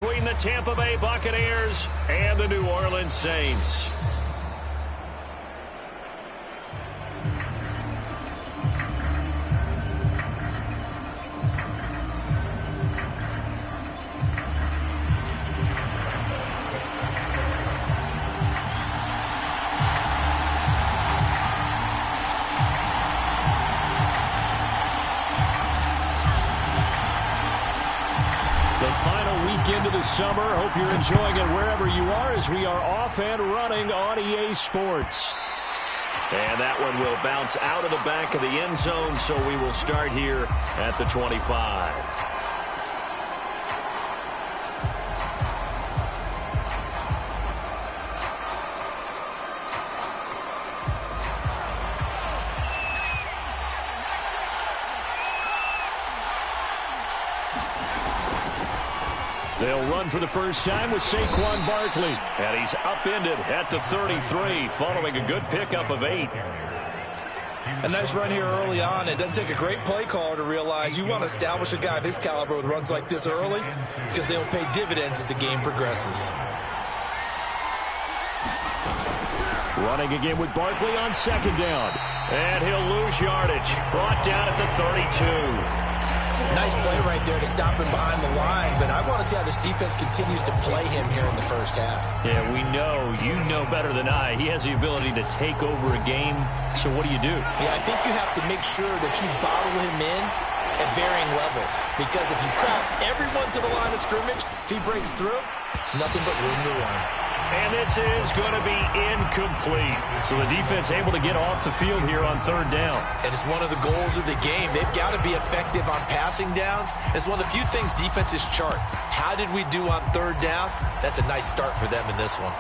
Between the Tampa Bay Buccaneers and the New Orleans Saints. Into the summer. Hope you're enjoying it wherever you are as we are off and running on EA Sports. And that one will bounce out of the back of the end zone, so we will start here at the 25. They'll run for the first time with Saquon Barkley. And he's upended at the 33 following a good pickup of 8. A nice run here early on. It doesn't take a great play caller to realize you want to establish a guy of his caliber with runs like this early because they will pay dividends as the game progresses. Running again with Barkley on second down. And he'll lose yardage. Brought down at the 32. Nice play right there to stop him behind the line, but I want to see how this defense continues to play him here in the first half. Yeah, we know, you know better than I, he has the ability to take over a game, so what do you do? Yeah, I think you have to make sure that you bottle him in at varying levels, because if you crowd everyone to the line of scrimmage, if he breaks through, it's nothing but room to run. And this is going to be incomplete. So the defense able to get off the field here on third down. And it's one of the goals of the game. They've got to be effective on passing downs. It's one of the few things defenses chart. How did we do on third down? That's a nice start for them in this one.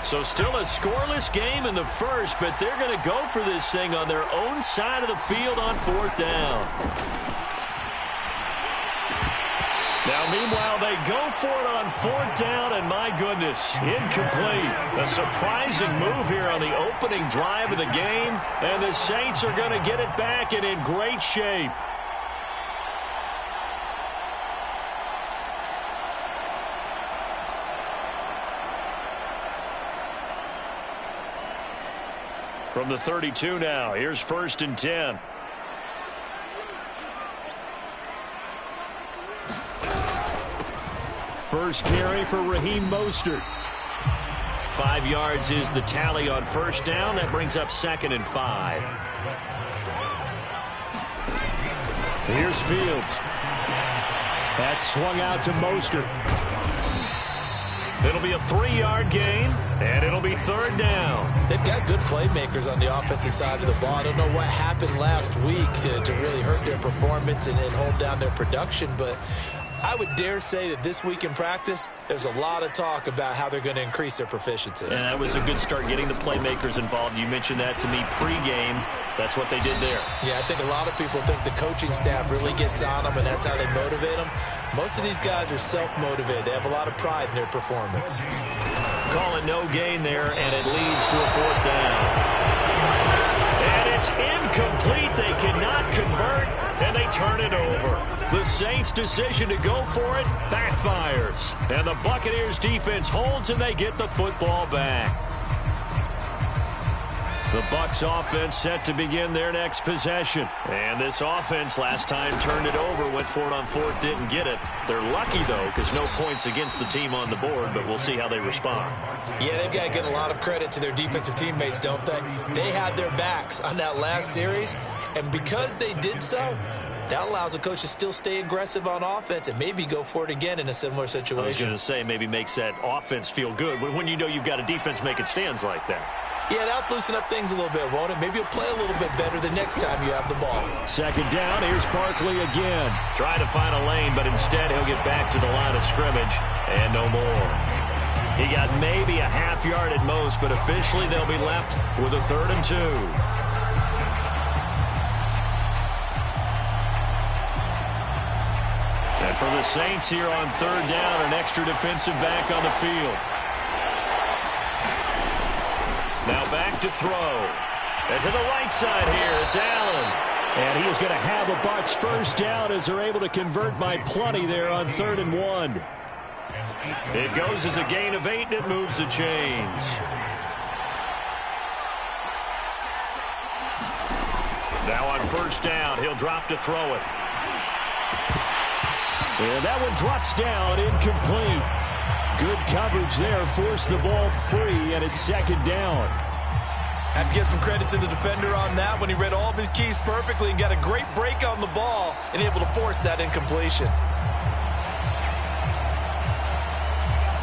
So still a scoreless game in the first, but they're going to go for this thing on their own side of the field on fourth down. Now, meanwhile, they go for it on fourth down, and my goodness, incomplete. A surprising move here on the opening drive of the game, and the Saints are going to get it back and in great shape. From the 32 now, here's 1st and 10. First carry for Raheem Mostert. 5 yards is the tally on first down. That brings up 2nd and 5. Here's Fields. That swung out to Mostert. It'll be a 3-yard gain, and it'll be third down. They've got good playmakers on the offensive side of the ball. I don't know what happened last week to really hurt their performance and hold down their production, but I would dare say that this week in practice, there's a lot of talk about how they're going to increase their proficiency. And that was a good start getting the playmakers involved. You mentioned that to me pregame. That's what they did there. Yeah, I think a lot of people think the coaching staff really gets on them, and that's how they motivate them. Most of these guys are self-motivated. They have a lot of pride in their performance. Call it no gain there, and it leads to a fourth down. And it's incomplete. They cannot convert, and they turn it over. The Saints' decision to go for it backfires. And the Buccaneers' defense holds, and they get the football back. The Bucs offense set to begin their next possession. And this offense last time turned it over, went for it on fourth, didn't get it. They're lucky, though, because no points against the team on the board, but we'll see how they respond. Yeah, they've got to give a lot of credit to their defensive teammates, don't they? They had their backs on that last series, and because they did so, that allows the coach to still stay aggressive on offense and maybe go for it again in a similar situation. I was going to say maybe makes that offense feel good when you know you've got a defense making stands like that. Yeah, that'll loosen up things a little bit, won't it? Maybe you'll play a little bit better the next time you have the ball. Second down, here's Barkley again. Trying to find a lane, but instead he'll get back to the line of scrimmage and no more. He got maybe a half yard at most, but officially they'll be left with a 3rd and 2. And for the Saints here on third down, an extra defensive back on the field. Now back to throw. And to the right side here, it's Allen. And he is going to have the Bucs first down as they're able to convert by plenty there on 3rd and 1. It goes as a gain of 8, and it moves the chains. Now on first down, he'll drop to throw it. And that one drops down, incomplete. Good coverage there, forced the ball free, and it's 2nd down. I have to give some credit to the defender on that when he read all of his keys perfectly and got a great break on the ball and able to force that incompletion.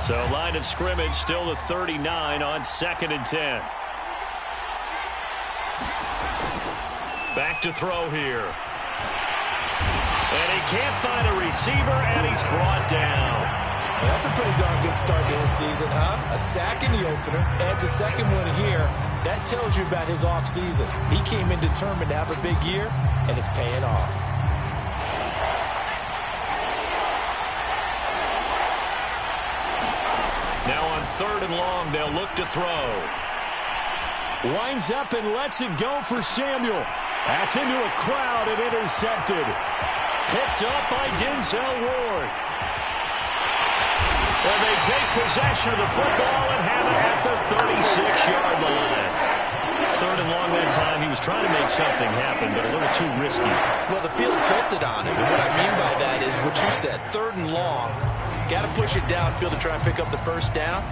So line of scrimmage still the 39 on 2nd and 10. Back to throw here. And he can't find a receiver, and he's brought down. Well, that's a pretty darn good start to his season, huh? A sack in the opener, adds a second one here. That tells you about his offseason. He came in determined to have a big year, and it's paying off. Now on 3rd and long, they'll look to throw. Winds up and lets it go for Samuel. That's into a crowd and intercepted. Picked up by Denzel Ward. And they take possession of the football and have it at the 36-yard line. 3rd and long that time. He was trying to make something happen, but a little too risky. Well, the field tilted on him, and what I mean by that is what you said. 3rd and long. Got to push it downfield to try and pick up the first down.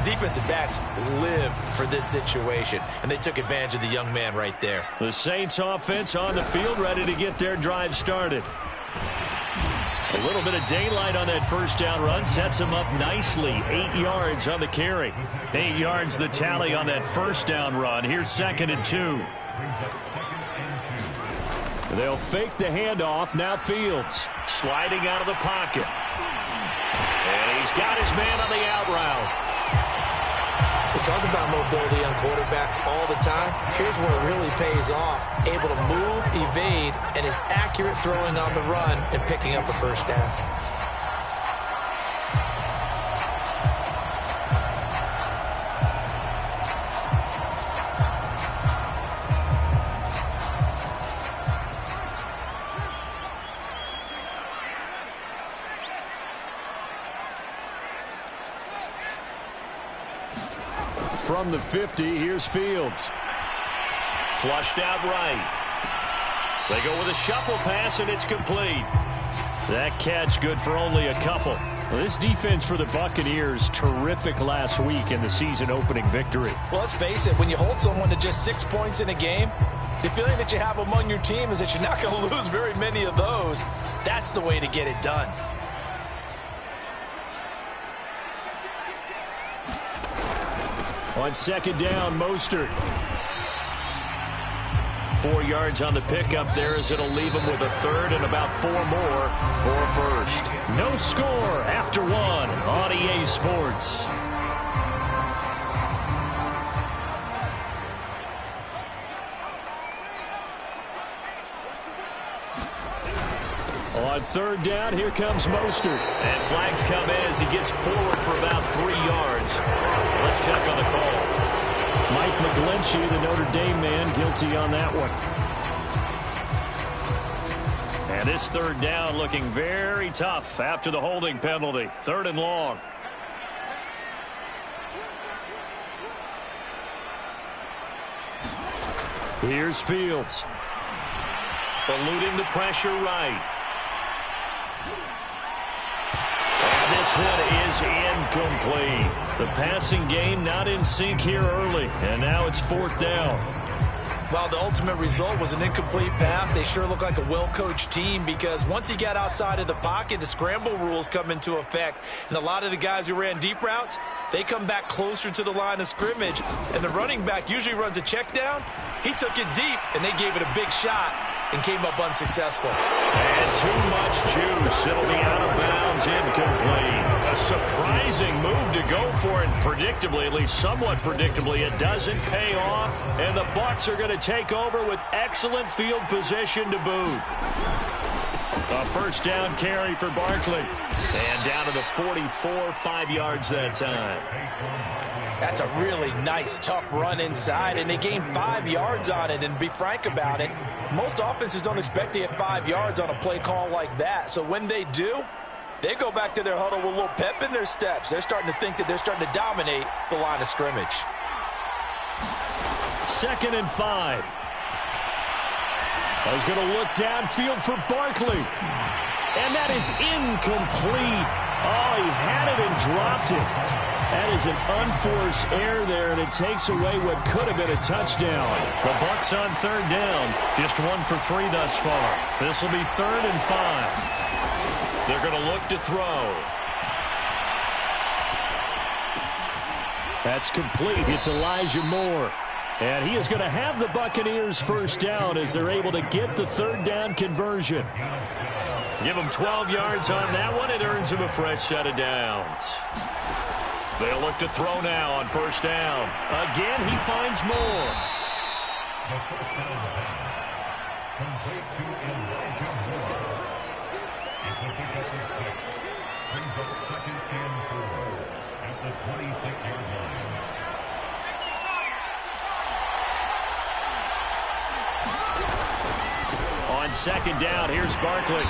Defensive backs live for this situation, and they took advantage of the young man right there. The Saints offense on the field, ready to get their drive started. A little bit of daylight on that first down run sets him up nicely. 8 yards on the carry. 8 yards the tally on that first down run. Here's 2nd and 2. They'll fake the handoff. Now Fields sliding out of the pocket. And he's got his man on the out route. We talk about mobility on quarterbacks all the time. Here's where it really pays off. Able to move, evade, and is accurate throwing on the run and picking up a first down. From the 50, here's Fields. Flushed out right. They go with a shuffle pass, and it's complete. That catch good for only a couple. Well, this defense for the Buccaneers, terrific last week in the season-opening victory. Well, let's face it, when you hold someone to just 6 points in a game, the feeling that you have among your team is that you're not going to lose very many of those. That's the way to get it done. On 2nd down, Mostert. 4 yards on the pickup there as it'll leave him with a 3rd and about 4 more for a first. No score after 1 on EA Sports. On 3rd down, here comes Mostert. And flags come in as he gets forward for about 3 yards. Let's check on the call. Mike McGlinchey, the Notre Dame man, guilty on that one. And this 3rd down looking very tough after the holding penalty. 3rd and long. Here's Fields. Eluding the pressure right. This one is incomplete. The passing game not in sync here early, and now it's 4th down. While the ultimate result was an incomplete pass, they sure look like a well-coached team because once he got outside of the pocket, the scramble rules come into effect. And a lot of the guys who ran deep routes, they come back closer to the line of scrimmage, and the running back usually runs a check down. He took it deep, and they gave it a big shot and came up unsuccessful. And too much juice. It'll be out of bounds, incomplete. A surprising move to go for it. Predictably, at least somewhat predictably, it doesn't pay off. And the Bucs are going to take over with excellent field position to boot. A first down carry for Barkley. And down to the 44, 5 yards that time. That's a really nice, tough run inside, and they gained 5 yards on it. And to be frank about it, most offenses don't expect to get 5 yards on a play call like that. So when they do, they go back to their huddle with a little pep in their steps. They're starting to think that they're starting to dominate the line of scrimmage. 2nd and 5. He's going to look downfield for Barkley. And that is incomplete. Oh, he had it and dropped it. That is an unforced error there, and it takes away what could have been a touchdown. The Bucs on 3rd down. Just 1 for 3 thus far. This will be 3rd and 5. They're going to look to throw. That's complete. It's Elijah Moore. And he is going to have the Buccaneers 1st down as they're able to get the 3rd down conversion. Give him 12 yards on that one. It earns him a fresh set of downs. They'll look to throw now on 1st down. Again, he finds Moore. Complete to Elijah Moore. It will pick up the 6. Brings up 2nd and 4 at the 26-yard line. On 2nd down, here's Barkley.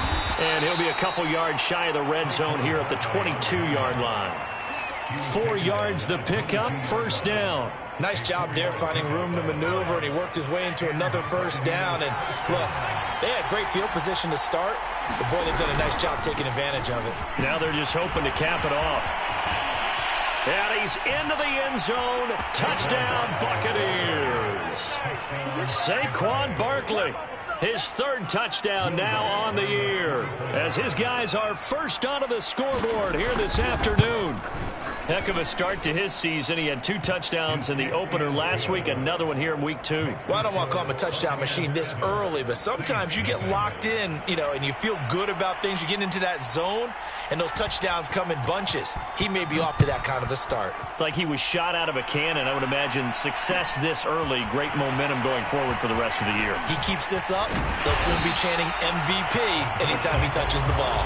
And he'll be a couple yards shy of the red zone here at the 22-yard line. 4 yards the pickup, 1st down. Nice job there finding room to maneuver, and he worked his way into another 1st down. And look, they had great field position to start, but boy, they've done a nice job taking advantage of it. Now they're just hoping to cap it off. And he's into the end zone. Touchdown, Buccaneers. Saquon Barkley. His 3rd touchdown now on the year, as his guys are first onto the scoreboard here this afternoon. Heck of a start to his season. He had 2 touchdowns in the opener last week, another one here in week 2. Well, I don't want to call him a touchdown machine this early, but sometimes you get locked in, and you feel good about things. You get into that zone, and those touchdowns come in bunches. He may be off to that kind of a start. It's like he was shot out of a cannon. I would imagine success this early, great momentum going forward for the rest of the year. He keeps this up, they'll soon be chanting MVP anytime he touches the ball.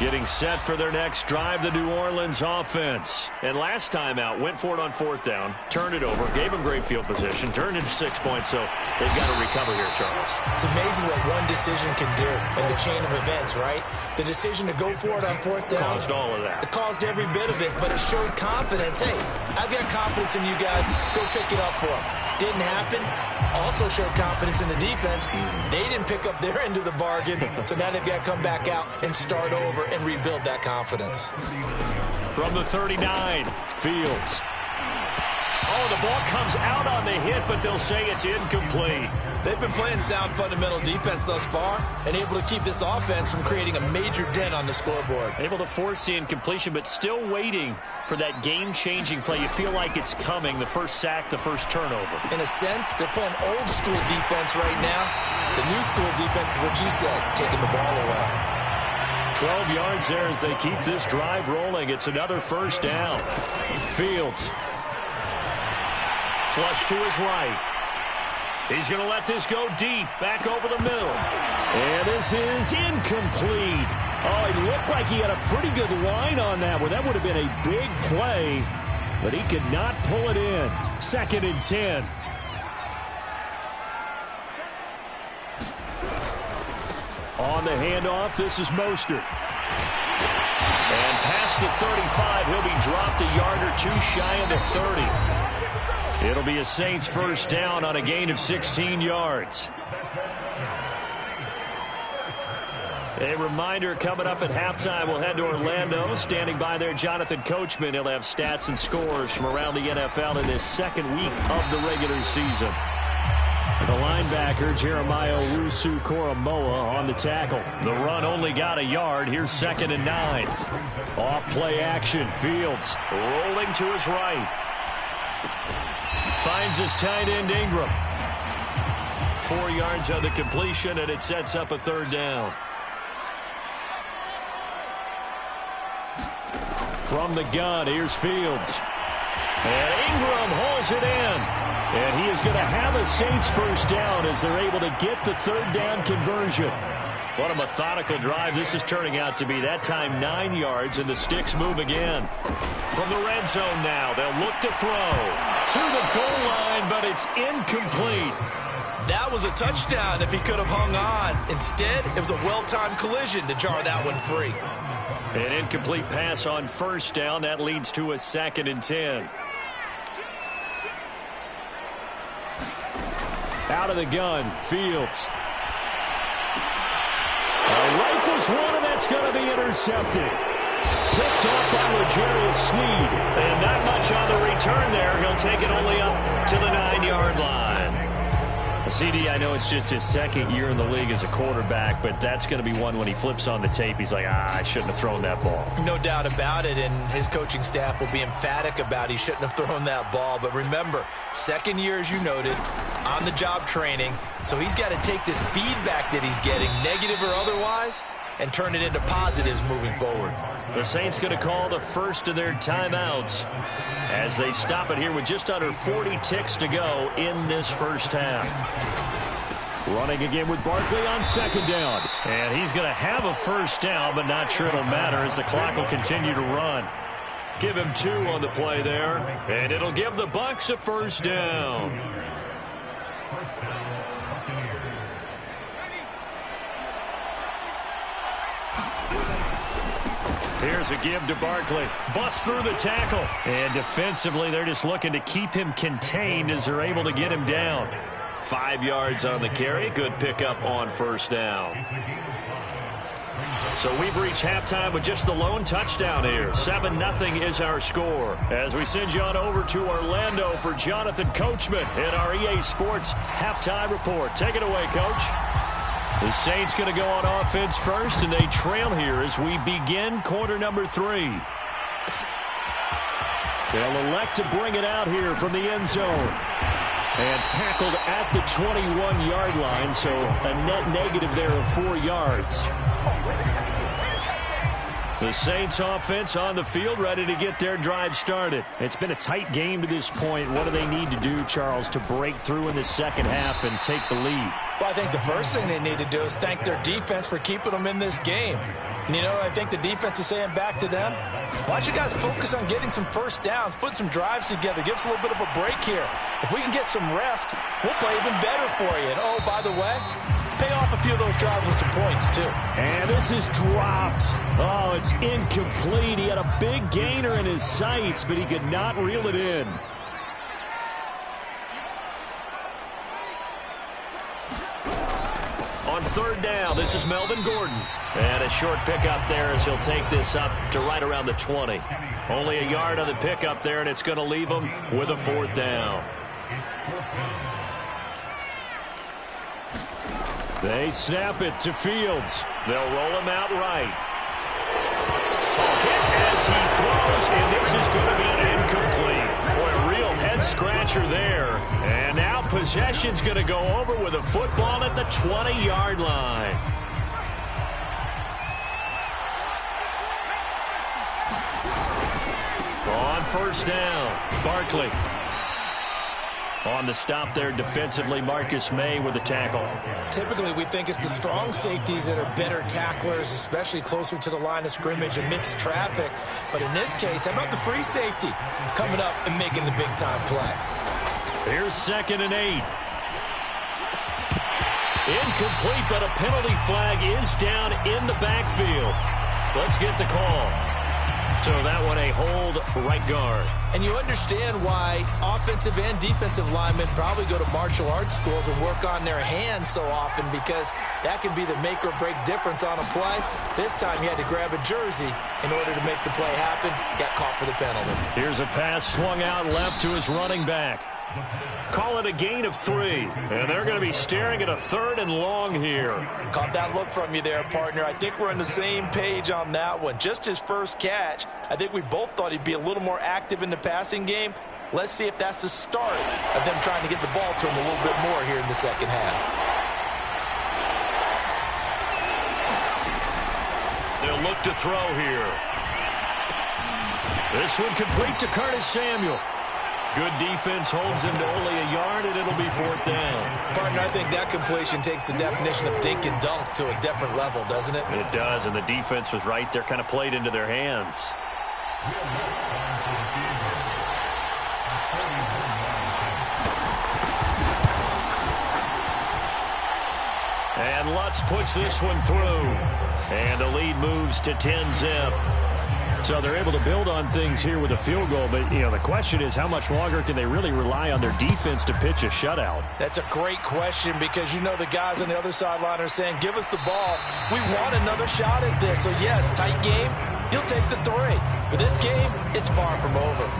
Getting set for their next drive, the New Orleans offense. And last time out, went for it on 4th down, turned it over, gave them great field position, turned into 6 points, so they've got to recover here, Charles. It's amazing what one decision can do in the chain of events, right? The decision to go for it on 4th down. Caused all of that. It caused every bit of it, but it showed confidence. Hey, I've got confidence in you guys. Go pick it up for them. Didn't happen. Also showed confidence in the defense. They didn't pick up their end of the bargain, so now they've got to come back out and start over and rebuild that confidence. From the 39, Fields. Oh, the ball comes out on the hit, but they'll say it's incomplete. They've been playing sound fundamental defense thus far and able to keep this offense from creating a major dent on the scoreboard. Able to force the incompletion, but still waiting for that game-changing play. You feel like it's coming, the first sack, the first turnover. In a sense, they're playing old-school defense right now. The new school defense is what you said, taking the ball away. 12 yards there as they keep this drive rolling. It's another 1st down. Fields. Flush to his right. He's going to let this go deep, back over the middle. And this is incomplete. Oh, he looked like he had a pretty good line on that one. That would have been a big play, but he could not pull it in. 2nd and 10. On the handoff, this is Mostert. And past the 35, he'll be dropped a yard or 2 shy of the 30. It'll be a Saints 1st down on a gain of 16 yards. A reminder coming up at halftime, we'll head to Orlando. Standing by there, Jonathan Coachman. He'll have stats and scores from around the NFL in this 2nd week of the regular season. The linebacker, Jeremiah Owusu-Koramoah, on the tackle. The run only got a yard. Here's 2nd and 9. Off play action. Fields rolling to his right. Finds his tight end, Ingram. 4 yards on the completion, and it sets up a 3rd down. From the gun, here's Fields. And Ingram hauls it in. And he is going to have a Saints 1st down as they're able to get the 3rd down conversion. What a methodical drive this is turning out to be. That time 9 yards, and the sticks move again. From the red zone now, they'll look to throw. To the goal line, but it's incomplete. That was a touchdown if he could have hung on. Instead, it was a well-timed collision to jar that one free. An incomplete pass on first down. That leads to a 2nd and 10. Out of the gun, Fields. Rifles one, and that's going to be intercepted. Picked off by L'Jarius Sneed. And not much on the return there. He'll take it only up to the 9-yard line. CD, I know it's just his 2nd year in the league as a quarterback, but that's going to be one when he flips on the tape. He's like, I shouldn't have thrown that ball. No doubt about it, and his coaching staff will be emphatic about he shouldn't have thrown that ball. But remember, 2nd year, as you noted, on-the-job training, so he's got to take this feedback that he's getting, negative or otherwise, and turn it into positives moving forward. The Saints going to call the first of their timeouts as they stop it here with just under 40 ticks to go in this first half. Running again with Barkley on 2nd down. And he's going to have a first down, but not sure it'll matter as the clock will continue to run. Give him 2 on the play there, and it'll give the Bucs a first down. Here's a give to Barkley. Busts through the tackle. And defensively, they're just looking to keep him contained as they're able to get him down. 5 yards on the carry. Good pickup on first down. So we've reached halftime with just the lone touchdown here. 7-0 is our score. As we send you on over to Orlando for Jonathan Coachman in our EA Sports halftime report. Take it away, Coach. The Saints going to go on offense first, and they trail here as we begin quarter number 3. They'll elect to bring it out here from the end zone. And tackled at the 21-yard line, so a net negative there of 4 yards. The Saints offense on the field, ready to get their drive started. It's been a tight game to this point. What do they need to do, Charles, to break through in the second half and take the lead? Well, I think the first thing they need to do is thank their defense for keeping them in this game. And, you know, I think the defense is saying back to them, why don't you guys focus on getting some first downs, put some drives together, give us a little bit of a break here. If we can get some rest, we'll play even better for you. And, oh, by the way, pay off a few of those drives with some points, too. And this is dropped. Oh, it's incomplete. He had a big gainer in his sights, but he could not reel it in. On 3rd down, this is Melvin Gordon. And a short pickup there as he'll take this up to right around the 20. Only a yard on the pickup there, and it's going to leave him with a 4th down. They snap it to Fields. They'll roll him out right. A hit as he throws, and this is going to be incomplete. Boy, a real head-scratcher there. And now possession's going to go over with a football at the 20-yard line. On 1st down, Barkley. On the stop there defensively, Marcus May with a tackle. Typically, we think it's the strong safeties that are better tacklers, especially closer to the line of scrimmage amidst traffic. But in this case, how about the free safety coming up and making the big-time play? Here's 2nd and 8. Incomplete, but a penalty flag is down in the backfield. Let's get the call. So that one a hold right guard. And you understand why offensive and defensive linemen probably go to martial arts schools and work on their hands so often, because that can be the make or break difference on a play. This time he had to grab a jersey in order to make the play happen. Got caught for the penalty. Here's a pass swung out left to his running back. Call it a gain of 3. And they're going to be staring at a 3rd and long here. Caught that look from you there, partner. I think we're on the same page on that one. Just his first catch. I think we both thought he'd be a little more active in the passing game. Let's see if that's the start of them trying to get the ball to him a little bit more here in the second half. They'll look to throw here. This one complete to Curtis Samuel. Good defense holds him to only a yard, and it'll be 4th down. Partner, I think that completion takes the definition of dink and dunk to a different level, doesn't it? It does, and the defense was right there, kind of played into their hands. And Lutz puts this one through. And the lead moves to 10-zip. So they're able to build on things here with a field goal. But, the question is how much longer can they really rely on their defense to pitch a shutout? That's a great question because the guys on the other sideline are saying, give us the ball. We want another shot at this. So, yes, tight game. You'll take the 3. But this game, it's far from over.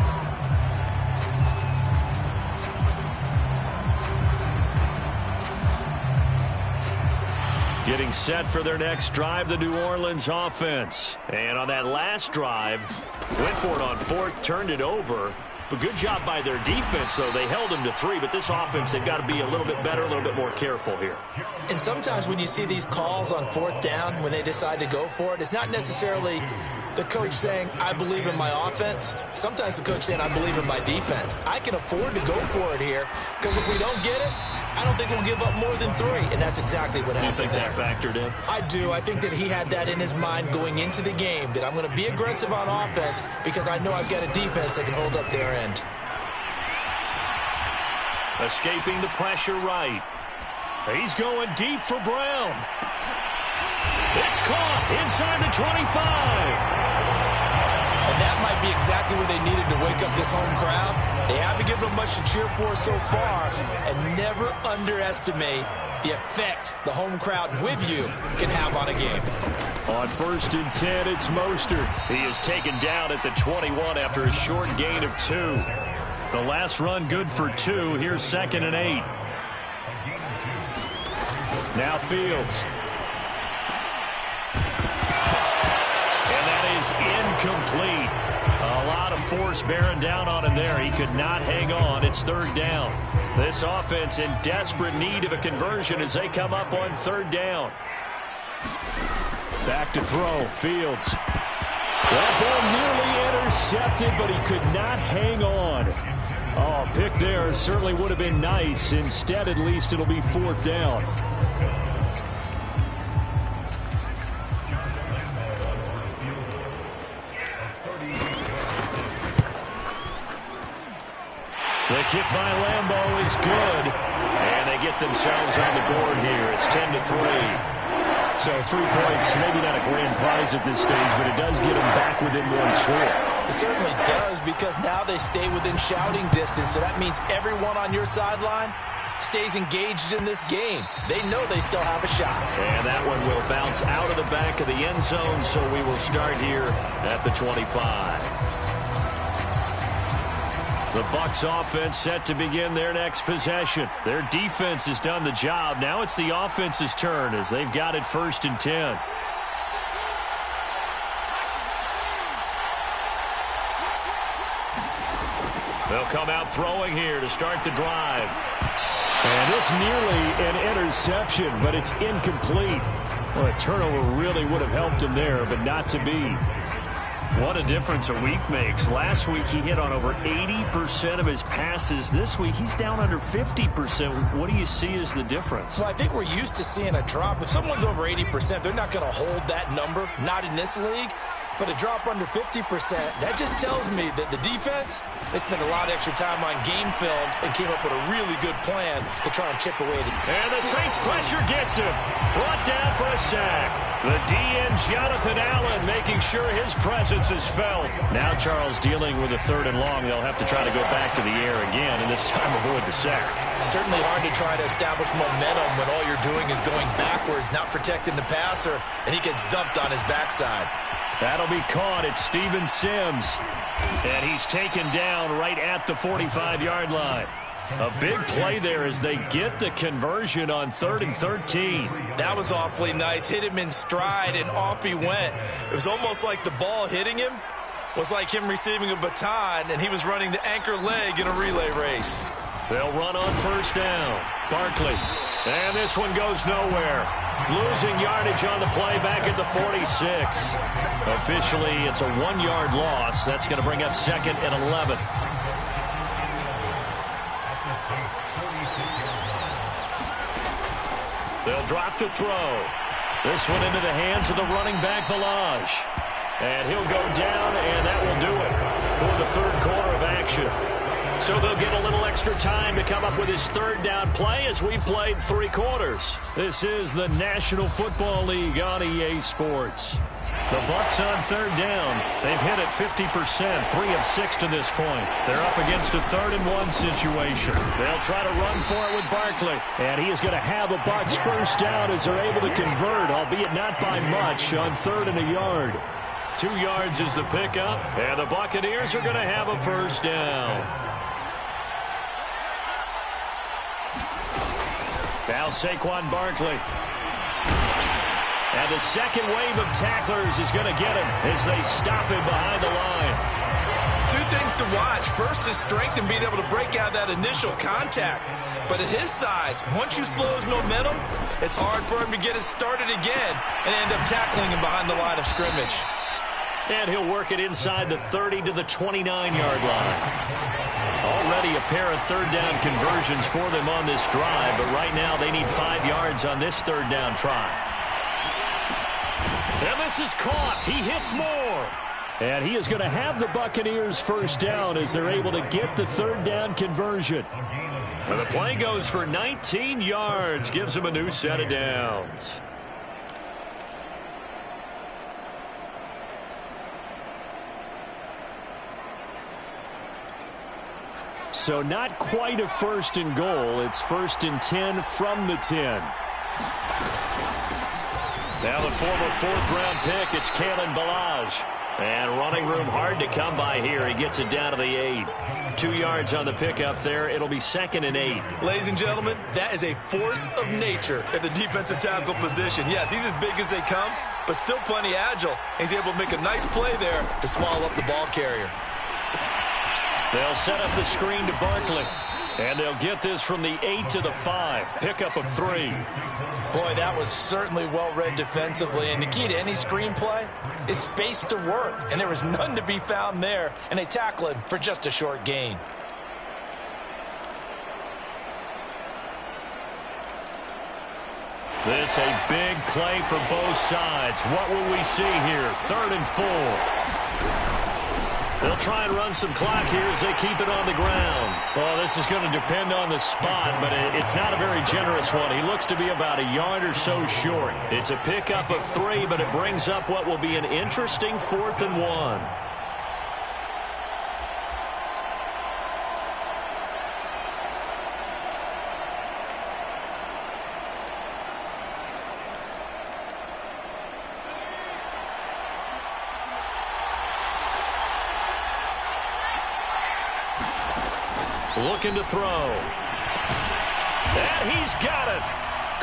Getting set for their next drive, the New Orleans offense. And on that last drive, went for it on 4th, turned it over. But good job by their defense, though. They held them to 3, but this offense, they've got to be a little bit better, a little bit more careful here. And sometimes when you see these calls on 4th down, when they decide to go for it, it's not necessarily the coach saying, I believe in my offense. Sometimes the coach saying, I believe in my defense. I can afford to go for it here because if we don't get it, I don't think we'll give up more than 3, and that's exactly what happened. You think that factored in? I do. I think that he had that in his mind going into the game, that I'm going to be aggressive on offense because I know I've got a defense that can hold up their end. Escaping the pressure right. He's going deep for Brown. It's caught inside the 25. And that might be exactly what they needed to wake up this home crowd. They haven't given them much to cheer for so far, and never underestimate the effect the home crowd with you can have on a game. On 1st and 10, it's Mostert. He is taken down at the 21 after a short gain of 2. The last run good for 2. Here's 2nd and 8. Now Fields. Is incomplete. A lot of force bearing down on him there. He could not hang on. It's 3rd down. This offense in desperate need of a conversion as they come up on 3rd down. Back to throw. Fields. That ball nearly intercepted, but he could not hang on. Oh, pick there certainly would have been nice. Instead, at least it'll be 4th down. The kick by Lambeau is good. And they get themselves on the board here. It's 10-3. So 3 points, maybe not a grand prize at this stage, but it does get them back within 1 score. It certainly does because now they stay within shouting distance. So that means everyone on your sideline stays engaged in this game. They know they still have a shot. And that one will bounce out of the back of the end zone, so we will start here at the 25. The Bucs offense set to begin their next possession. Their defense has done the job. Now it's the offense's turn as they've got it 1st and 10. They'll come out throwing here to start the drive. And this nearly an interception, but it's incomplete. Well, a turnover really would have helped him there, but not to be. What a difference a week makes. Last week he hit on over 80% of his passes. This week he's down under 50%. What do you see as the difference? Well, I think we're used to seeing a drop. If someone's over 80%, they're not going to hold that number, not in this league. But a drop under 50%, that just tells me that the defense, they spent a lot of extra time on game films and came up with a really good plan to try and chip away. And the Saints pressure gets him. Brought down for a sack. The DN, Jonathan Allen, making sure his presence is felt. Now Charles dealing with a 3rd and long. They'll have to try to go back to the air again, and this time avoid the sack. Certainly hard to try to establish momentum when all you're doing is going backwards, not protecting the passer, and he gets dumped on his backside. That'll be caught. It's Steven Sims. And he's taken down right at the 45-yard line. A big play there as they get the conversion on 3rd and 13. That was awfully nice. Hit him in stride, and off he went. It was almost like the ball hitting him was like him receiving a baton, and he was running the anchor leg in a relay race. They'll run on 1st down. Barkley. And this one goes nowhere. Losing yardage on the play back at the 46. Officially, it's a 1-yard loss. That's going to bring up 2nd and 11. the Saints' 46-yard line. They'll drop to throw. This one into the hands of the running back, Balaj. And he'll go down, and that will do it for the third quarter of action. So they'll get a little extra time to come up with his third down play as we played 3 quarters. This is the National Football League on EA Sports. The Bucs on third down. They've hit it 50%, 3 of 6 to this point. They're up against a 3rd and 1 situation. They'll try to run for it with Barkley. And he is going to have a Bucs first down as they're able to convert, albeit not by much, on 3rd and a yard. 2 yards is the pickup, and the Buccaneers are going to have a first down. Now Saquon Barkley. And the second wave of tacklers is going to get him as they stop him behind the line. 2 things to watch. First, his strength and being able to break out that initial contact. But at his size, once you slow his momentum, it's hard for him to get it started again and end up tackling him behind the line of scrimmage. And he'll work it inside the 30 to the 29-yard line. Already a pair of third down conversions for them on this drive, but right now they need 5 yards on this third down try. And this is caught. He hits more. And he is going to have the Buccaneers first down as they're able to get the third down conversion. And the play goes for 19 yards, gives him a new set of downs. So not quite a 1st and goal. It's 1st and 10 from the 10. Now the former 4th-round pick, it's Kalen Balaj. And running room hard to come by here. He gets it down to the 8. 2 yards on the pickup there. It'll be 2nd and 8. Ladies and gentlemen, that is a force of nature at the defensive tackle position. Yes, he's as big as they come, but still plenty agile. He's able to make a nice play there to swallow up the ball carrier. They'll set up the screen to Barkley. And they'll get this from the 8 to the 5. Pickup of 3. Boy, that was certainly well-read defensively. And the key to any screenplay is space to work. And there was none to be found there. And they tackle it for just a short gain. This a big play for both sides. What will we see here? 3rd and 4. They'll try and run some clock here as they keep it on the ground. Well, this is going to depend on the spot, but it's not a very generous one. He looks to be about a yard or so short. It's a pickup of 3, but it brings up what will be an interesting 4th and 1. Looking to throw. And he's got it.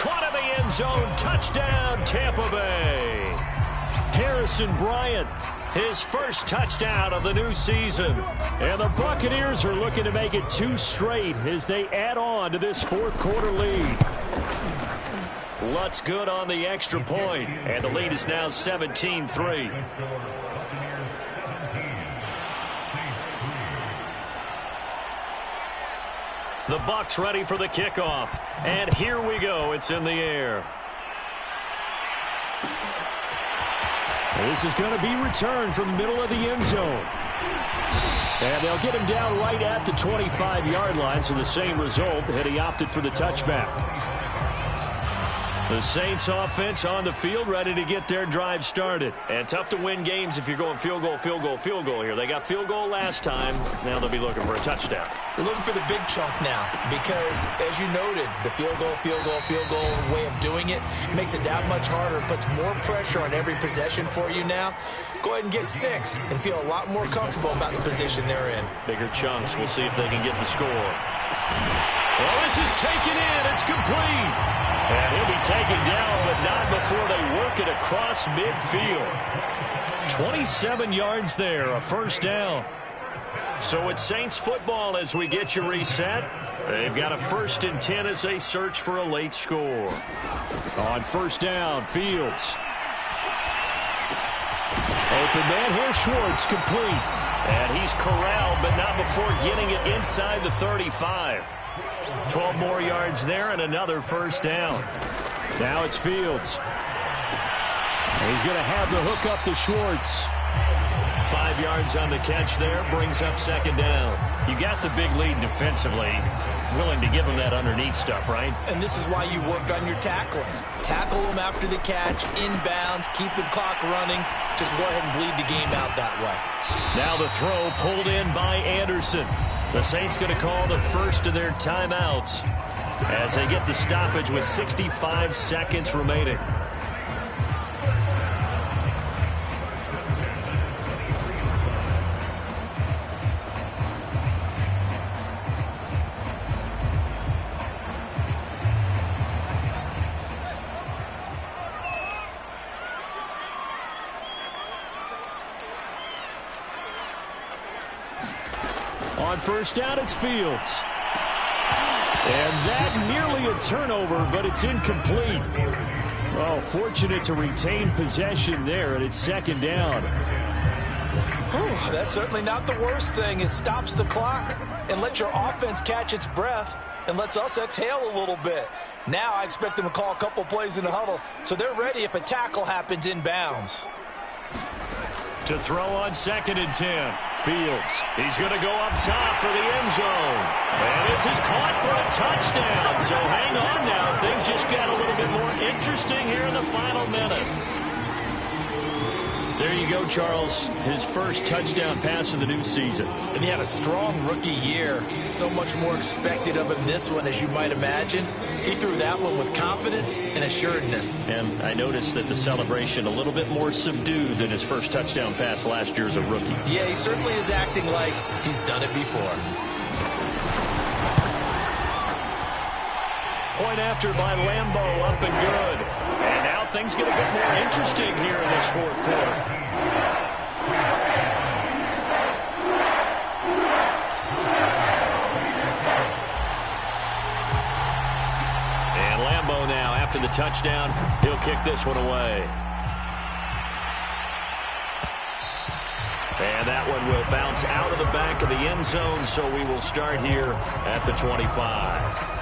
Caught in the end zone. Touchdown, Tampa Bay. Harrison Bryant, his first touchdown of the new season. And the Buccaneers are looking to make it 2 straight as they add on to this 4th quarter lead. Lutz good on the extra point, and the lead is now 17-3. The Bucs ready for the kickoff. And here we go. It's in the air. This is going to be returned from the middle of the end zone. And they'll get him down right at the 25-yard line, so the same result had he opted for the touchback. The Saints offense on the field ready to get their drive started. And tough to win games if you're going field goal, field goal, field goal here. They got field goal last time. Now they'll be looking for a touchdown. They're looking for the big chunk now because, as you noted, the field goal way of doing it makes it that much harder, puts more pressure on every possession for you now. Go ahead and get 6 and feel a lot more comfortable about the position they're in. Bigger chunks. We'll see if they can get the score. Well, this is taken in. It's complete. And he'll be taken down, but not before they work it across midfield. 27 yards there, a first down. So it's Saints football as we get you reset. They've got a 1st and 10 as they search for a late score. On first down, Fields. Open man here, Schwartz, complete. And he's corralled, but not before getting it inside the 35. 12 more yards there and another first down. Now it's Fields. He's going to have the hook up to Schwartz. 5 yards on the catch there, brings up second down. You got the big lead defensively, willing to give him that underneath stuff, right? And this is why you work on your tackling. Tackle them after the catch, inbounds, keep the clock running. Just go ahead and bleed the game out that way. Now the throw pulled in by Anderson. The Saints going to call the first of their timeouts as they get the stoppage with 65 seconds remaining. On first down, it's Fields. And that nearly a turnover, but it's incomplete. Oh, fortunate to retain possession there, and it's second down. Whew, that's certainly not the worst thing. It stops the clock and lets your offense catch its breath and lets us exhale a little bit. Now I expect them to call a couple plays in the huddle, so they're ready if a tackle happens inbounds. To throw on 2nd and 10. Fields. He's going to go up top for the end zone. And this is caught for a touchdown. So hang on now. Things just got a little bit more interesting here in the final minute. There you go, Charles. His first touchdown pass of the new season. And he had a strong rookie year. So much more expected of him this one, as you might imagine. He threw that one with confidence and assuredness. And I noticed that the celebration a little bit more subdued than his first touchdown pass last year as a rookie. Yeah, he certainly is acting like he's done it before. Point after by Lambeau, up and good. And now things get a bit more interesting here in this fourth quarter. And Lambeau now, after the touchdown, he'll kick this one away. And that one will bounce out of the back of the end zone, so we will start here at the 25.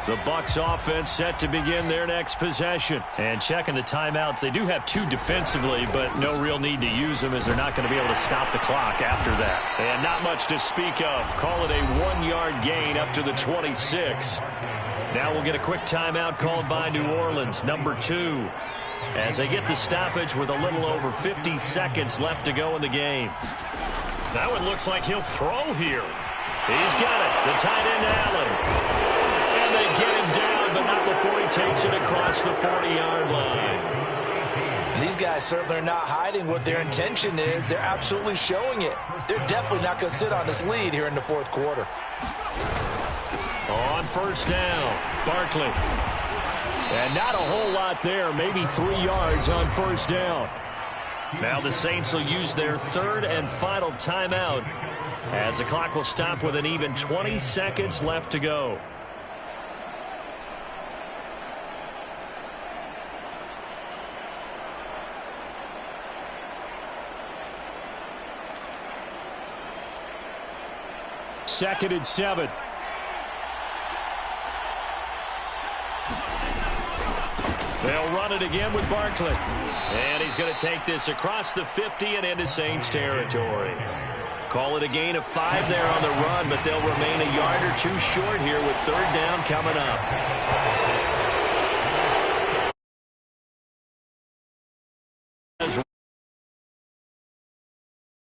The Bucs offense set to begin their next possession. And checking the timeouts, they do have 2 defensively, but no real need to use them as they're not going to be able to stop the clock after that. And not much to speak of. Call it a 1-yard gain up to the 26. Now we'll get a quick timeout called by New Orleans, number 2. As they get the stoppage with a little over 50 seconds left to go in the game. That one looks like he'll throw here. He's got it. The tight end, Allen. They get him down, but not before he takes it across the 40-yard line. These guys certainly are not hiding what their intention is. They're absolutely showing it. They're definitely not going to sit on this lead here in the fourth quarter. On first down, Barkley. And not a whole lot there, maybe 3 yards on first down. Now the Saints will use their 3rd and final timeout as the clock will stop with an even 20 seconds left to go. Second and 7. They'll run it again with Barkley. And he's going to take this across the 50 and into Saints territory. Call it a gain of 5 there on the run, but they'll remain a yard or 2 short here with 3rd down coming up.